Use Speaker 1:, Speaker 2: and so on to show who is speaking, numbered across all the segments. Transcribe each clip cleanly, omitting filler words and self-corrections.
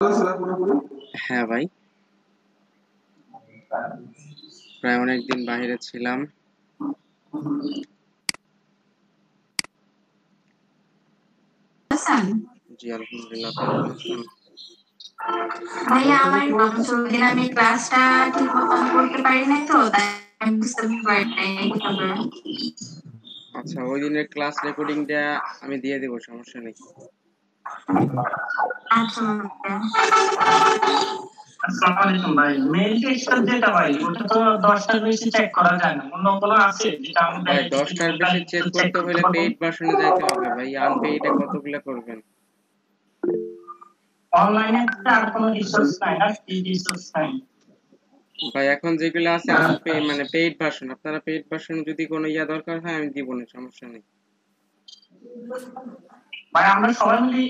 Speaker 1: হ্যাঁ ভাই, প্রায় অনেকদিন বাইরে ছিলাম।
Speaker 2: আছেন?
Speaker 1: জি আলহামদুলিল্লাহ, আপনি ভালো আছেন?
Speaker 2: ভাইয়া আমার ওইদিন আমি ক্লাসটা ঠিক মতন করতে পারি নাই তো তাই আমি বুঝতে পারি নাই কিভাবে।
Speaker 1: আচ্ছা, ওই দিনের ক্লাস রেকর্ডিংটা আমি দিয়ে দেবো, সমস্যা নেই।
Speaker 2: আচ্ছা ভাইয়া।
Speaker 3: আসসালামু আলাইকুম ভাই। মেইল টেক্সট যেটা ভাই ওটা তো 10টার বেশি চেক করা যায় না। অন্য কোনো আছে যেটা আমি
Speaker 1: ভাই
Speaker 3: ডাইরেক্ট
Speaker 1: 10টার বেশি চেক
Speaker 3: চেক
Speaker 1: করতে
Speaker 3: করতে
Speaker 1: হলে
Speaker 3: পারবো?
Speaker 1: পেইড ভার্সনে যাইতে হবে ভাই, আনপেইডে কতগুলা করবেন?
Speaker 3: অনলাইনে আর কোনো রিসোর্স নাই না, ফ্রি রিসোর্স নাই।
Speaker 1: ভাই এখন যেগুলো আছে মানে পেইড ভার্সন, আপনারা পেইড ভার্সন যদি কোনো দরকার হয় আমি দিব না, সমস্যা নেই।
Speaker 3: ভাই আমরা সবাই মিলে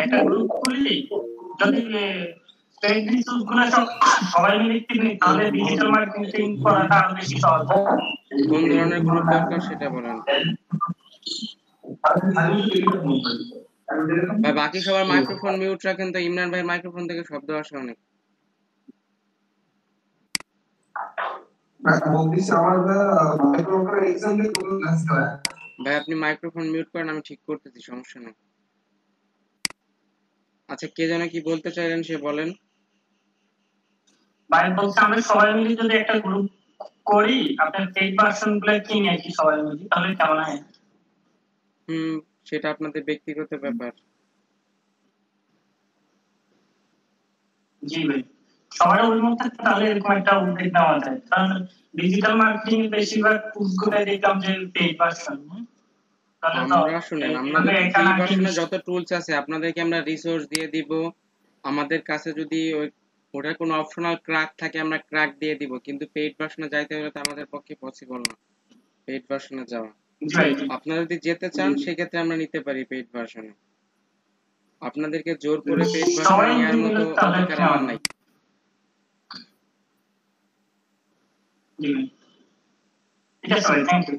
Speaker 3: একটা গ্রুপ খুলি, যদি পেইড রিসোর্স গুলো সবাই মিলে কিনি তাহলে ডিজিটাল মার্কেটিং করাটা আরো বেশি সহজ হবে।
Speaker 1: কোন ধরনের গ্রুপ দরকার সেটা বলেন। ভাই বাকি সবার মাইক্রোফোন মিউট রাখেন তো, ইমরান ভাই মাইক্রোফোন থেকে শব্দ আসে অনেক। ভাই আপনি মাইক্রোফোন মিউট করেন, আমি ঠিক করতেছি, সমস্যা নেই। আচ্ছা, কে যেন কি বলতে চাইলেন সে বলেন।
Speaker 3: ভাই বলছে আমরা সবাই মিলে যদি একটা গ্রুপ করি, আপনার পেইড ভার্সন গুলো কিনে আর কি সবাই মিলে, তাহলে কেমন হয়?
Speaker 1: সেটা আপনাদের ব্যক্তিগত ব্যাপার।
Speaker 3: জি ভাই, সবাই অভিমত থাকতে তাহলে এরকম একটা উদ্যোগ নেওয়া যায়। কারণ ডিজিটাল মার্কেটিং এর বেশিরভাগ টুলস গুলো দেখলাম যে পেইড ভার্সন। তাহলে তো
Speaker 1: আমরা শুনেন, আমরা
Speaker 3: এইভাবে
Speaker 1: যদি
Speaker 3: একা
Speaker 1: ফ্রি
Speaker 3: না কিনে
Speaker 1: ভার্সনে যত টুলস আছে আপনাদেরকে আমরা রিসোর্স দিয়ে দিব। আমাদের কাছে যদি ওটার কোনো অপশনাল ক্র্যাক থাকে আমরা ক্র্যাক দিয়ে দিব, কিন্তু পেইড ভার্সনে যাইতে হলে তো আমাদের পক্ষে পসিবল না পেইড ভার্সনে যাওয়া।
Speaker 3: জি ভাই, জি।
Speaker 1: আপনারা যদি যেতে চান সেক্ষেত্রে আমরা নিতে পারি পেইড ভার্সনে, আপনাদেরকে জোর করে পেইড ভার্সনে
Speaker 3: সবাই
Speaker 1: নেওয়ার মতো
Speaker 3: মিলে তাহলে
Speaker 1: অধিকার আমার
Speaker 3: কেমন?
Speaker 1: নাই।
Speaker 3: জি ভাই, ঠিক আছে ভাই, থ্যাংক ইউ।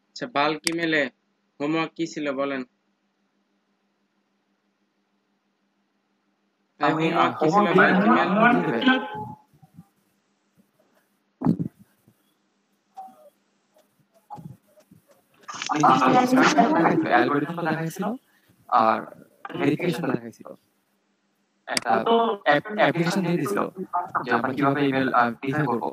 Speaker 1: আচ্ছা, বাল্ক ইমেলে হোমওয়ার্ক কি ছিল বলেন। হোমওয়ার্ক কি ছিল বাল্ক ইমেল?
Speaker 4: অ্যালগরিদম দেখাইছিল আর ভেরিফিকেশন দেখাইছিল। একটা অ্যাপ্লিকেশন দিয়ে দিছিল যে আমরা কিভাবে ইমেল ভেরিফাই করব।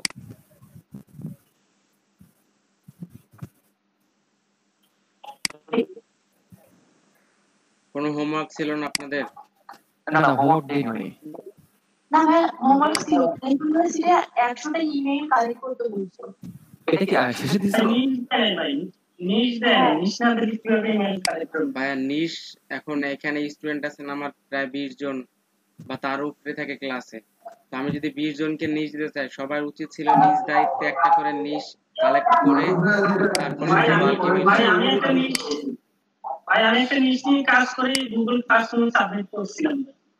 Speaker 1: কোনো হোমওয়ার্ক ছিল না আপনাদের?
Speaker 4: না না, হোমওয়ার্ক দেই নাই।
Speaker 2: না ভাই হোমওয়ার্ক ছিল ইউনিভার্সিটি 100টা ইমেইল কালেক্ট করতে বলছে।
Speaker 4: এটা কি শেষে দিছিল?
Speaker 1: ভাইয়া নিশ, এখন এখানে স্টুডেন্ট আছেন আমার প্রায় 20 জন বা তার উপরে থাকে ক্লাসে। তো আমি যদি 20 জনকে নিশ দিতে চাই, সবার উচিত ছিল নিজ দায়িত্বে একটা করে নিশ কালেক্ট করে তারপর সেটা বাল্ক ইমেল
Speaker 3: ভাই
Speaker 1: করবে।
Speaker 3: আমি একটা নিশ নিয়ে কাজ করে গুগল ক্লাসরুমে সাবমিট করছিলাম।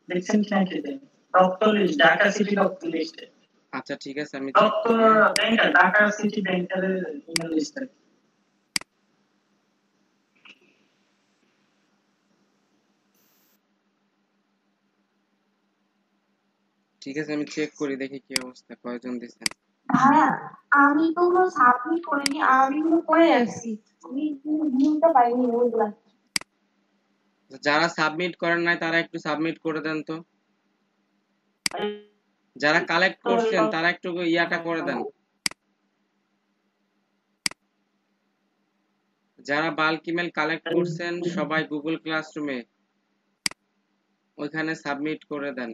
Speaker 3: দেখছেন কিনা খেতে? Doctor list, Dhaka city doctor লিস্টে।
Speaker 1: আচ্ছা ঠিক আছে, আমি চেক
Speaker 3: ডক্টর
Speaker 1: করি।
Speaker 3: ব্যাংকার, ঢাকা সিটি ব্যাংকারের ইমেল লিস্টে।
Speaker 1: ঠিক আছে, আমি চেক করি, দেখি কি অবস্থা, কয়জন দিছেন।
Speaker 2: হ্যাঁ আমি তো সাবমিট করিনি, আমি করে আসছি, আমি লিংকটা পাইনি ওইগুলা।
Speaker 1: যারা সাবমিট করেন নাই তারা একটু সাবমিট করে দেন তো। যারা কালেক্ট করছেন তারা একটু ইয়াটা করে দেন। যারা বাল্ক ইমেল কালেক্ট করছেন সবাই গুগল ক্লাসরুমে ওইখানে সাবমিট করে দেন।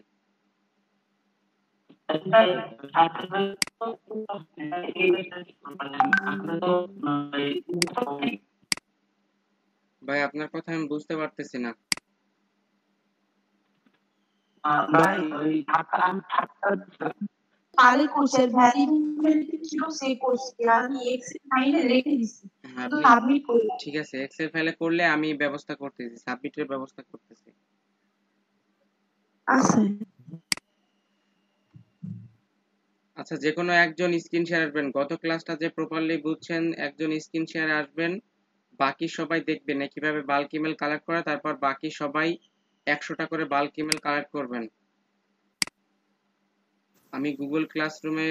Speaker 1: ভাই আপনার কথা আমি বুঝতে পারতেছি না।
Speaker 3: ভাই
Speaker 5: কালে করছি আর ভ্যালিডিটি ছিল সেই করছি আমি এক্সেল ফাইলে রেখে দিছি
Speaker 1: হ্যাঁ
Speaker 5: তো
Speaker 1: আপনি
Speaker 5: সাবমিট করি
Speaker 1: ঠিক আছে, এক্সেল ফাইলে করলে আমি ব্যবস্থা করতেছি, সাবমিটের ব্যবস্থা করতেছি।
Speaker 5: আচ্ছা
Speaker 1: আচ্ছা, যে কোনো একজন স্ক্রিন শেয়ার আসবেন, গত ক্লাসটা যে প্রপারলি বুঝছেন একজন স্ক্রিন শেয়ার আসবেন, বাকি সবাই দেখবেন কিভাবে বাল্ক ইমেল কালেক্ট করে, তারপর বাকি সবাই 100টা করে বাল্ক ইমেল কালেক্ট করবেন। আমি গুগল ক্লাসরুমে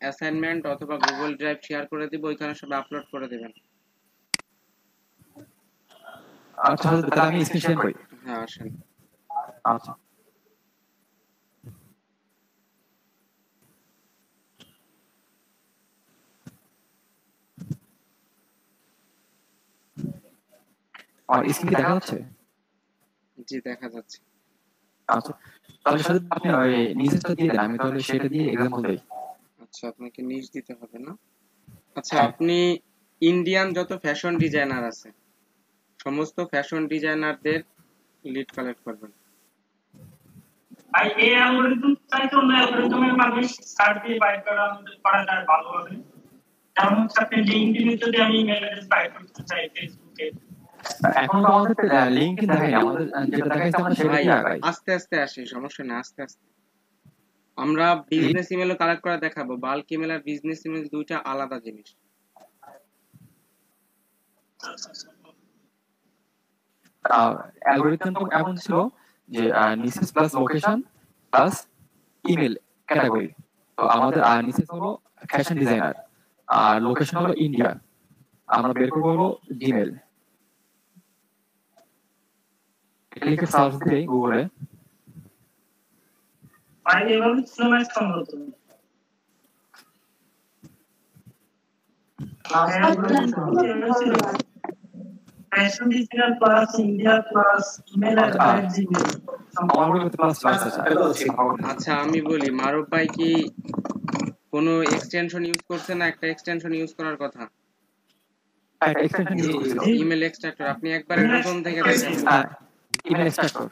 Speaker 1: অ্যাসাইনমেন্ট অথবা গুগল ড্রাইভ শেয়ার করে দিব, ওইখানে সবাই আপলোড করে দেবেন।
Speaker 4: আচ্ছা তাহলে আমি স্ক্রিন শেয়ার করি।
Speaker 1: হ্যাঁ আসেন।
Speaker 4: আচ্ছা আর স্ক্রিন কি দেখা যাচ্ছে?
Speaker 1: জি দেখা যাচ্ছে।
Speaker 4: আচ্ছা তাহলে সাথে আপনি ওই নিচেরটা দিয়ে দেন, আমি তাহলে সেটা দিয়ে এক্সাম্পল দেই।
Speaker 1: আচ্ছা আপনাকে নিচ দিতে হবে না। আচ্ছা আপনি ইন্ডিয়ান যত ফ্যাশন ডিজাইনার আছে সমস্ত ফ্যাশন ডিজাইনারদের লিড কালেক্ট করবেন।
Speaker 3: ভাই এই অ্যালগরিদম চাইতে অন্য অ্যালগরিদমের মাধ্যমে সার্চ দিয়ে বাইর করাটা ভালো হবে। যেমন হচ্ছে আপনি লিঙ্কডইনে যদি আমি ইমেল অ্যাড্রেস বাইর করতে চাই ফেসবুকে,
Speaker 4: এখন তো আমাদের লিংকডইন দেখাই, আমাদের যেটা দেখাইছে আমরা সেটা
Speaker 1: ভাই
Speaker 4: দিয়ে আগাই।
Speaker 1: আস্তে আস্তে আসি, সমস্যা নেই, আস্তে আস্তে। আমরা বিজনেস ইমেলও কালেক্ট করে দেখাবো। বাল্ক ইমেল আর বিজনেস ইমেল দুইটা আলাদা জিনিস।
Speaker 4: অ্যালগরিদম এমন ছিল যে niches plus location plus email category. তো আমাদের নিসেস হলো ফ্যাশন ডিজাইনার আর লোকেশন হলো ইন্ডিয়া, আমরা বের করবো হলো জিমেল। এটা লিখে সার্চ দিলেই গুগলে
Speaker 3: ভাই এভাবে সিলেবাস সম্ভব fashion designer plus India plus email address Gmail
Speaker 4: plus plus আছে।
Speaker 1: আচ্ছা আমি বলি, মারুফ ভাই কি কোনো এক্সটেনশন ইউজ করছে না? একটা এক্সটেনশন ইউজ করার কথা,
Speaker 4: একটা এক্সটেনশন ইউজ করছিল
Speaker 1: ইমেল এক্সট্রাক্টর। আপনি একবারে প্রথম থেকে দেখেন,
Speaker 4: ইমেল এক্সট্রাক্টর।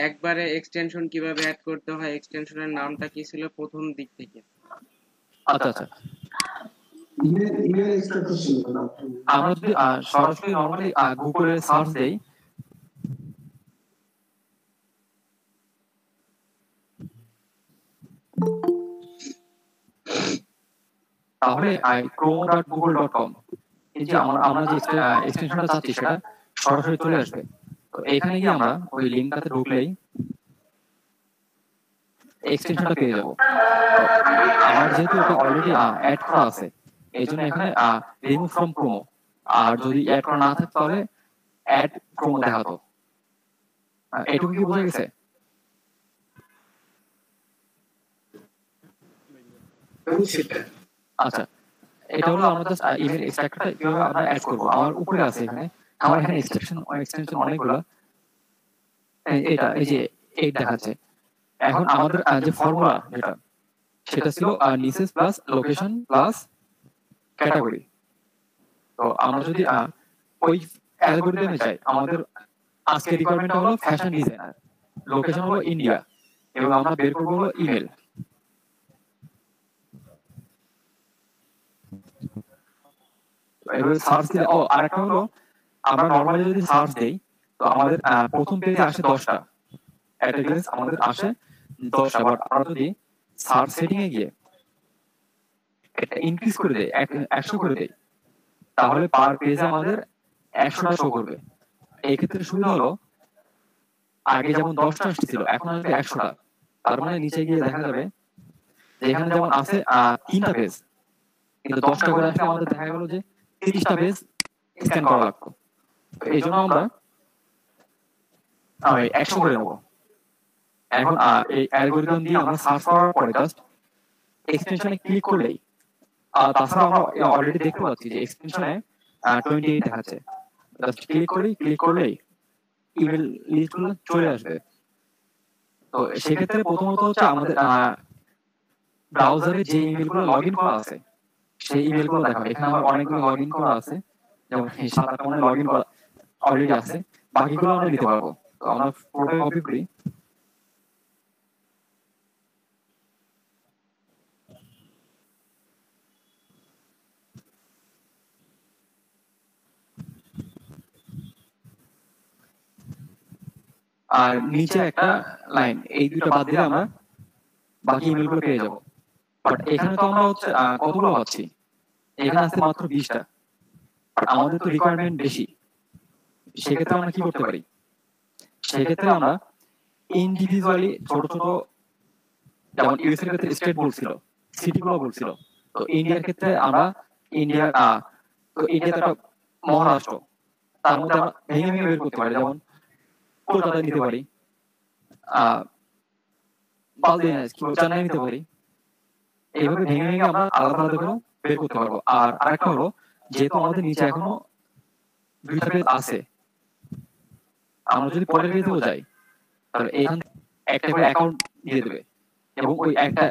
Speaker 1: একবারে এক্সটেনশন কিভাবে অ্যাড করতে হয়, এক্সটেনশনের নামটা কি ছিল প্রথম দিক থেকে।
Speaker 4: আচ্ছা আচ্ছা আমরা যদি সরাসরি নরমালি গুগলে সার্চ দেই, তাহলে chrome.google.com এই যে আমরা যে এক্সটেনশনটা চাচ্ছি সেটা সরাসরি চলে আসবে। তো এখানে গিয়ে আমরা ওই লিঙ্কটাতে ঢুকলেই এক্সটেনশনটা পেয়ে যাবো। আমার যেহেতু এটা অলরেডি অ্যাড করা আছে এই জন্য এখানে রিমুভ ফ্রম ক্রোমো, আর যদি অ্যাড করা না থাকে তাহলে অ্যাড ক্রোমো দেখাতো। এটুকু কি বোঝা গেছে? আচ্ছা এটা হলো আমরা জাস্ট ইমেল এক্সট্রাক্টরটা কিভাবে আমরা অ্যাড করব। আমার উপরে আছে এখানে, আমার এখানে এক্সটেনশন অনেকগুলো, এটা এই যে 8 দেখাচ্ছে। এখন আমাদের যে ফর্মুলা যেটা সেটা ছিল niches plus location plus category. তো আমরা যদি ওই অ্যালগরিদমে যাই, আমাদের আজকে রিকোয়ারমেন্ট হলো ফ্যাশন ডিজাইনার, লোকেশন হলো ইন্ডিয়া এবং আমরা বের করবো হলো ইমেল। এবার সার্চ দিলে আরেকটা হলো আমরা নরমালি যদি সার্চ দেই তো আমাদের প্রথম পেজে আসে 10টা ক্যাটাগরিজ, আমাদের আসে 10টা। বাট আমরা যদি সার্চ সেটিং এ গিয়ে এটা ইনক্রিজ করে দেই, 100 করে দেই, তাহলে পার পেজে আমাদের 100টা শো করবে। এই ক্ষেত্রে সুবিধা হলো আগে যেমন 10টা আসছিল এখন আসবে 100টা। তার মানে নিচে গিয়ে দেখা যাবে যে এখানে যেমন আছে 3টা পেজ, কিন্তু 10টা করে আসলে আমাদের দেখা গেল যে 30টা পেজ স্ক্যান করা লাগতো। এই জন্য আমরা 100 করে নেবো। এখন এই অ্যালগরিদম দিয়ে আমরা সার্চ করার পরে জাস্ট এক্সটেনশনে ক্লিক করলেই, তাছাড়া আমরা অলরেডি দেখতে পাচ্ছি যে এক্সটেনশনে 28 দেখাচ্ছে। জাস্ট ক্লিক করলেই ইমেল লিস্টগুলো চলে আসবে। তো সেক্ষেত্রে প্রথমত হচ্ছে আমাদের ব্রাউজারে যে ইমেলগুলো লগ ইন করা আছে সেই ইমেলগুলো দেখাবে। এখানে আমার অনেকগুলো লগ ইন করা আছে, যেমন 7-8টা মনে লগ ইন করা অলরেডি আছে, বাকিগুলো আমরা নিতে পারবো। তো আমরা পুরোটা কপি করি, আর নিচে একটা লাইন, এই দুটো বাদ দিলে আমরা বাকি ইমেল গুলো পেয়ে যাবো। বাট এখানে তো আমরা হচ্ছে কতগুলো পাচ্ছি, এখানে আছে মাত্র 20টা। আমাদের তো রিকোয়ারমেন্ট বেশি, সেক্ষেত্রে আমরা কি করতে পারি? সেক্ষেত্রে আমরা ইন্ডিভিজুয়ালি ছোট ছোট, যেমন ইউএস এর ক্ষেত্রে স্টেট বলছিল, সিটি গুলো বলছিল, তো ইন্ডিয়ার ক্ষেত্রে আমরা ইন্ডিয়া তো ইন্ডিয়া তো একটা মহারাষ্ট্র, তার মধ্যে আমরা ভেঙে ভেঙে বের করতে পারি। যেমন কলকাতা নিতে পারি, চেন্নাই নিতে পারি, এইভাবে ভেঙে ভেঙে আমরা আলাদা আলাদা করে বের করতে পারবো। আর আরেকটা হলো, যেহেতু আমাদের নিচে এখনো 2টা পেজ আছে, আমরা যদি পরের পেজেও যাই তাহলে এখান একটা করে অ্যাকাউন্ট দিয়ে দেবে, এবং ওই একটা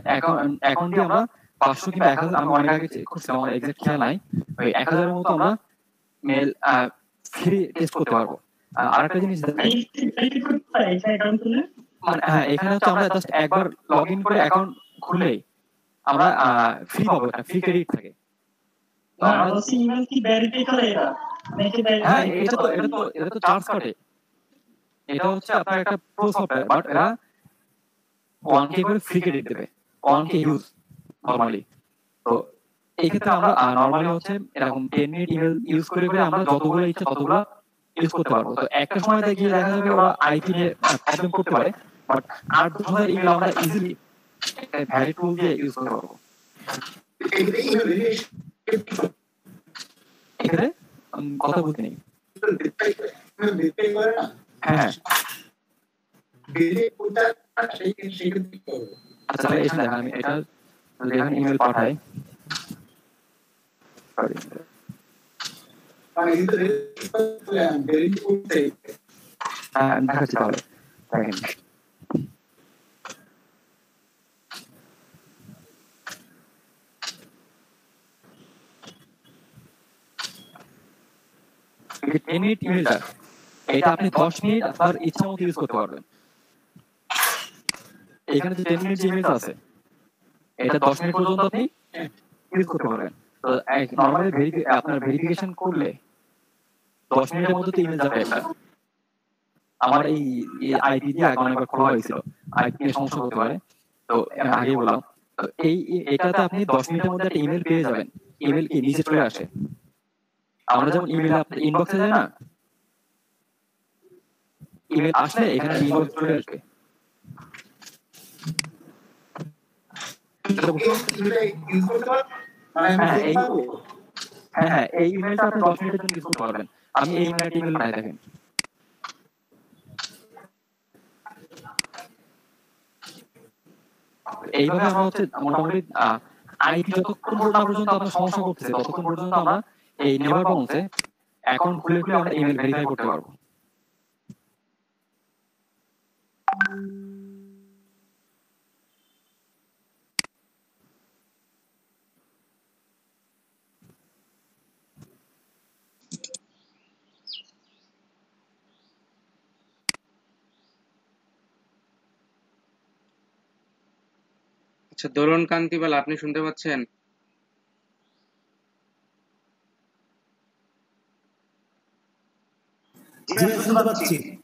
Speaker 4: অ্যাকাউন্ট দিয়ে আমরা 500 কিংবা 1000, আমি অনেক আগে চেক করছিলাম, আমার এক্সাক্ট খেয়াল নাই, ওই 1000-এর মতো আমরা মেল ফ্রি টেস্ট করতে পারবো। আরেকটা জিনিস দেখাই, মানে হ্যাঁ, এখানে হচ্ছে আমরা জাস্ট একবার লগ ইন করে অ্যাকাউন্ট খুললেই আমরা ফ্রি পাবো, একটা ফ্রি ক্রেডিট থাকে। হ্যাঁ, এটা তো চার্জ কাটে, এটা হচ্ছে আপনার একটা প্রো সফটওয়্যার, বাট এরা 1K করে ফ্রি ক্রেডিট দেবে, 1K ইউজ নরমালি। তো এই ক্ষেত্রে আমরা নরমালি হচ্ছে এরকম 10 মিনিট ইমেল ইউজ করে করে আমরা যতগুলো ইচ্ছা ততগুলো ইউজ করতে পারবো। তো একটা সময় গিয়ে দেখা যাবে ওরা আইপি নিয়ে প্রবলেম করতে পারে, বাট 8-10 ইমেল আমরা ইজিলি ভ্যালিড টুল দিয়ে ইউজ করতে পারবো। এখানে কথা বলতে নেই। হ্যাঁ, আচ্ছা এখানে দেখেন, আমি এটা যদি এখন ইমেল পাঠাই, দেখাচ্ছি তাহলে দেখেন। মিনিট ইমেলটা, এটা আপনি 10 মিনিট আপনার ইচ্ছা মতো ইউজ করতে পারবেন। এখানে যে 10 মিনিট যে ইমেলটা আছে, এটা 10 মিনিট পর্যন্ত আপনি ইউজ করতে পারবেন। তো নরমালি আপনার ভেরিফিকেশন করলে 10 মিনিটের মধ্যে তো ইমেল যাবে একটা। আমার এই আইপি দিয়ে আগে অনেকবার খোলা হয়েছিল, আইপি নিয়ে সমস্যা হতে পারে, তো আমি আগেই বললাম। তো এটাতে আপনি 10 মিনিটের মধ্যে একটা ইমেল পেয়ে যাবেন। ইমেল কি নিচে চলে আসে, আমরা যেমন ইমেল আপনার ইনবক্সে যায় না, ইমেল আসলে এখানে ইনবক্স চলে আসবে। হ্যাঁ, এই ইমেলটা আপনি 10 মিনিটের জন্য ইউজ করতে পারবেন। আমি এই ইমেল নাই, দেখেন এইভাবে আমরা হচ্ছে মোটামুটি আইপি যতক্ষণ না পর্যন্ত আপনার সমস্যা করতেছে ততক্ষণ পর্যন্ত আমরা এই নেভার বাউন্সে অ্যাকাউন্ট খুলে খুলে আমরা ইমেল ভেরিফাই করতে পারবো।
Speaker 1: আচ্ছা, দোলন কান্তিবাল, আপনি শুনতে পাচ্ছেন?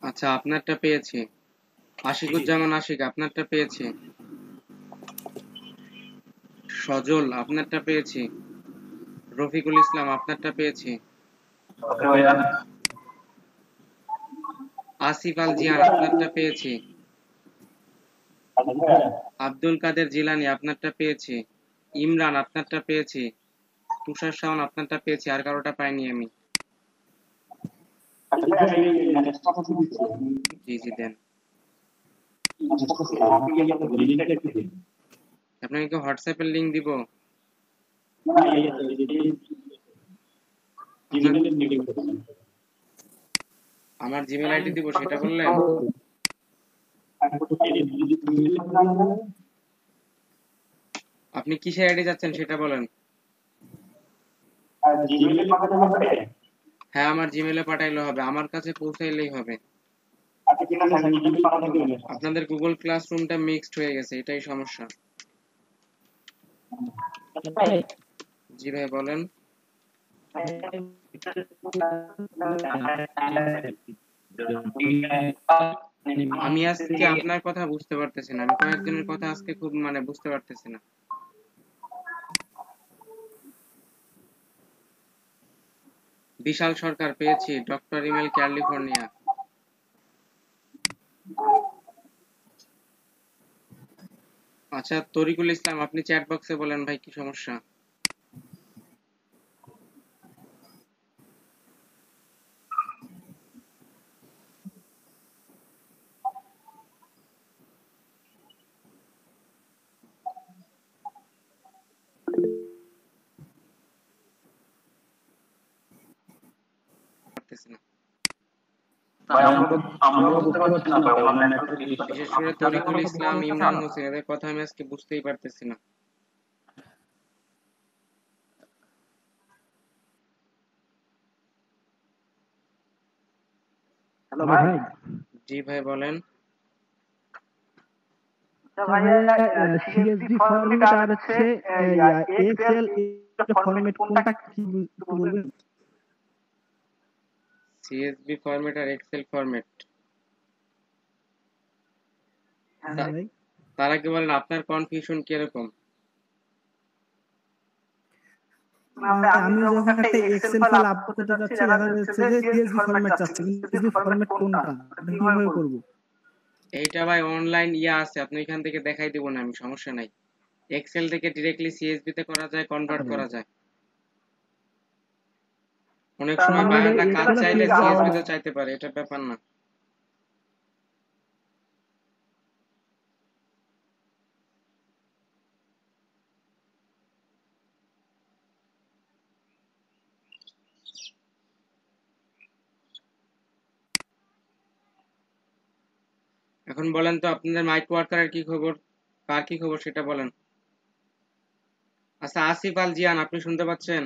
Speaker 1: আচ্ছা, আপনারটা পেয়েছি। আশিকুজ্জামান আশিক, আপনারটা পেয়েছি। সজল, আপনারটা পেয়েছি। রফিকুল ইসলাম, আপনারটা পেয়েছি। আসিফ আল জিয়ান, আপনারটা পেয়েছি। আব্দুল কাদের জিলানি, আপনারটা পেয়েছি। ইমরান, আপনারটা পেয়েছি। তুষার শাওন, আপনারটা পেয়েছি। আর কারোটা পাইনি আমি। জি জি, দেন। আপনাকে কি হোয়াটসঅ্যাপের লিংক দিব? আমার জিমেল আইডি দিব, সেটা বললেন? আপনি কিসের আইডি যাচ্ছেন সেটা বলেন। হ্যাঁ, আমার জিমেলে পাঠাইলে হবে, আমার কাছে পৌঁছাইলেই হবে। আপনাদের গুগল ক্লাসরুমটা মিক্সড হয়ে গেছে, এটাই সমস্যা। জি ভাই, বলেন। আমি আজকে আপনার কথা বুঝতে পারতেছি না, আমি কয়েকজনের কথা আজকে খুব বুঝতে পারতেছি না। বিশাল সরকার পেয়েছি, ডক্টর ইমেল ক্যালিফোর্নিয়া। আচ্ছা তরিকুল ইসলাম, আপনি চ্যাট বক্সে বলেন ভাই কি সমস্যা। পারতেছি না। বিশেষ করে তরিকুল ইসলাম, ইমরান হোসেন, এদের কথা আমি আজকে বুঝতেই পারতেছি না।
Speaker 6: হ্যালো ভাই।
Speaker 1: জি ভাই বলেন।
Speaker 6: সিএসভি ফরম্যাট আর হচ্ছে এক্সেল ফরম্যাট কোনটা কি বলবেন?
Speaker 1: সিএসভি ফরম্যাট আর এক্সেল ফরম্যাট, তার আগে বলেন আপনার কনফিউশন কিরকম?
Speaker 6: আমি যখন একটা এক্সেল ফাইল আপলোড করতে যাচ্ছি, দেখা যাচ্ছে যে সিএসভি ফরম্যাট চাচ্ছে, কিন্তু সিএসভি ফরম্যাট কোনটা, এটা কিভাবে করব?
Speaker 1: এইটা ভাই অনলাইন আছে, আপনি এখান থেকে দেখাই দেব না আমি, সমস্যা নাই। এক্সেল থেকে ডাইরেক্টলি সিএসভি তে করা যায়, কনভার্ট করা যায়। অনেক সময় বায়াররা কাজ চাইলে সিএসভি তে চাইতে পারে, এটা ব্যাপার না। এখন বলেন তো আপনাদের মাইক্রো ওয়ার্কারের কি খবর, কার কি খবর সেটা বলেন। আচ্ছা আসিফ আল জিয়ান, আপনি শুনতে পাচ্ছেন?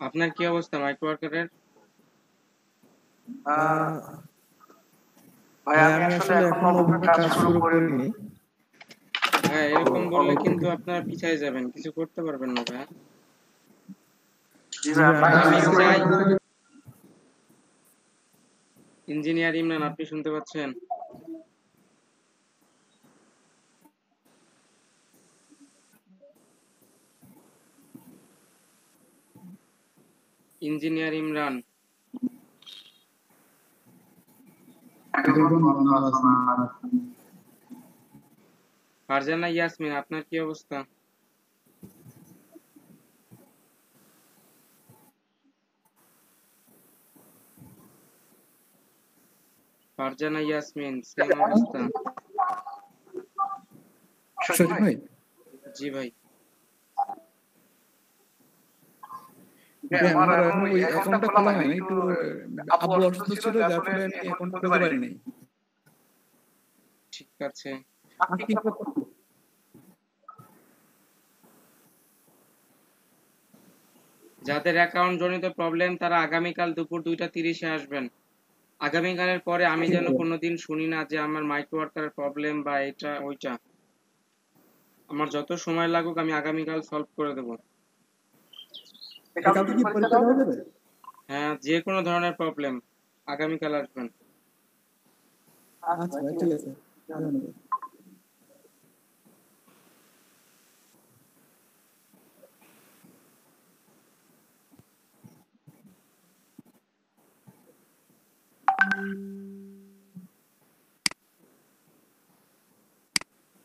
Speaker 1: আপনার কি অবস্থা মাইক্রো ওয়ার্কারের?
Speaker 6: ভাই আমি আসলে এখন ওভাবে কাজ শুরু করিনি।
Speaker 1: হ্যাঁ এরকম বললে কিন্তু আপনারা পিছায় যাবেন, কিছু করতে পারবেন না ভাই। আমি চাই ইঞ্জিনিয়ার ইমরান, আপনি শুনতে পাচ্ছেন? ইঞ্জিনিয়ার ইমরান, ফারজানা ইয়াসমিন, আপনার কি অবস্থা? ফারজানা ইয়াসমিন, সেম অবস্থা।
Speaker 4: ভাই
Speaker 1: জি ভাই।
Speaker 4: আমার ওই অ্যাকাউন্টটা খোলা হয়নি, একটু আব্বু অসুস্থ ছিল, যার ফলে আমি অ্যাকাউন্টটা খুলতে পারিনি।
Speaker 1: ঠিক আছে। যাদের অ্যাকাউন্ট জনিত প্রবলেম তারা আগামীকাল দুপুর 2:30 আসবেন। আগামীকালের পরে আমি যেন কোনোদিন শুনি না যে আমার মাইক্রো ওয়ার্কারের প্রবলেম বা এটা ওইটা। আমার যত সময় লাগুক আমি আগামীকাল সলভ করে দেব। হ্যাঁ যে কোনো ধরনের প্রবলেম আগামীকাল আসবেন।
Speaker 6: আচ্ছা ঠিক আছে।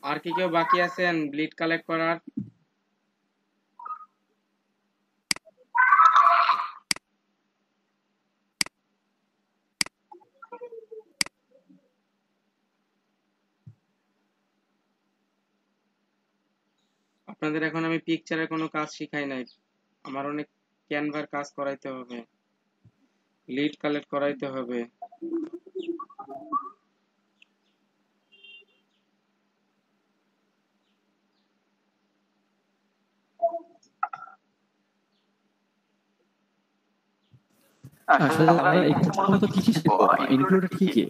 Speaker 1: আর কি কেউ বাকি আছেন ব্লিড কালেক্ট করার? আপনাদের এখন আমি পিকচারের কোনো কাজ শিখাই নাই, আমার অনেক ক্যানভার কাজ করাইতে হবে, লিড কালেক্ট করাইতে হবে।
Speaker 4: আসলে আমরা এখানে মূলত কি কি শিখবো, ইনক্লুডেড কি কি?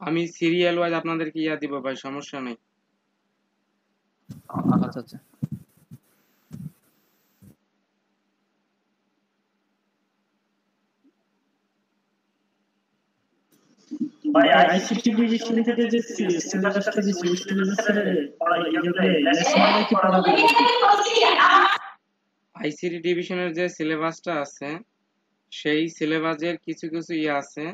Speaker 1: আমি সিরিয়াল ওয়াইজ আপনাদেরকে দিব ভাই, সমস্যা নেই।
Speaker 4: আচ্ছা আচ্ছা।
Speaker 3: ভাই আইসিটি ডিভিশন থেকে যে সিলেবাসটা দিচ্ছে ওই সিলেবাসের ন্যাশনালে কি পড়াবে
Speaker 1: আইসিটি ডিভিশনের যে সিলেবাসটা আছে সেই সিলেবাসের কিছু কিছু আছে,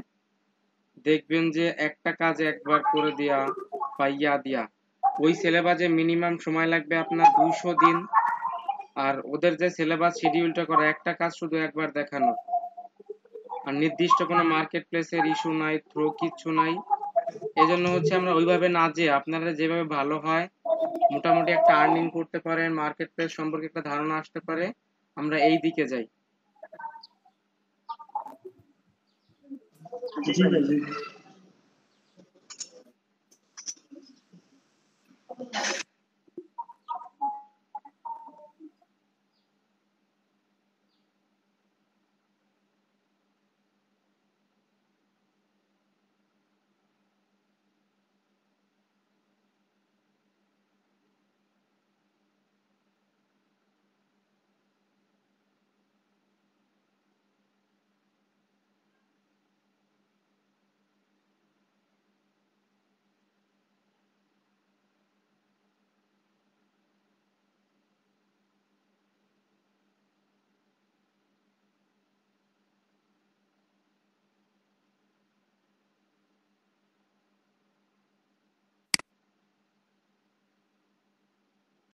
Speaker 1: দেখবেন যে একটা কাজ একবার করে দেয়া বা দিয়া ওই সিলেবাসে মিনিমাম সময় লাগবে আপনার 200 দিন। আর ওদের যে সিলেবাস শিডিউলটা করা, একটা কাজ শুধু একবার দেখানো, আর নির্দিষ্ট কোনো মার্কেট প্লেসের ইস্যু নাই, থ্রো কিচ্ছু নাই। এজন্য হচ্ছে আমরা ওইভাবে না যে আপনারা যেভাবে ভালো হয় মোটামুটি একটা আর্নিং করতে পারেন, মার্কেট প্লেস সম্পর্কে একটা ধারণা আসতে পারে, আমরা এই দিকে যাই।
Speaker 3: জি ভাই।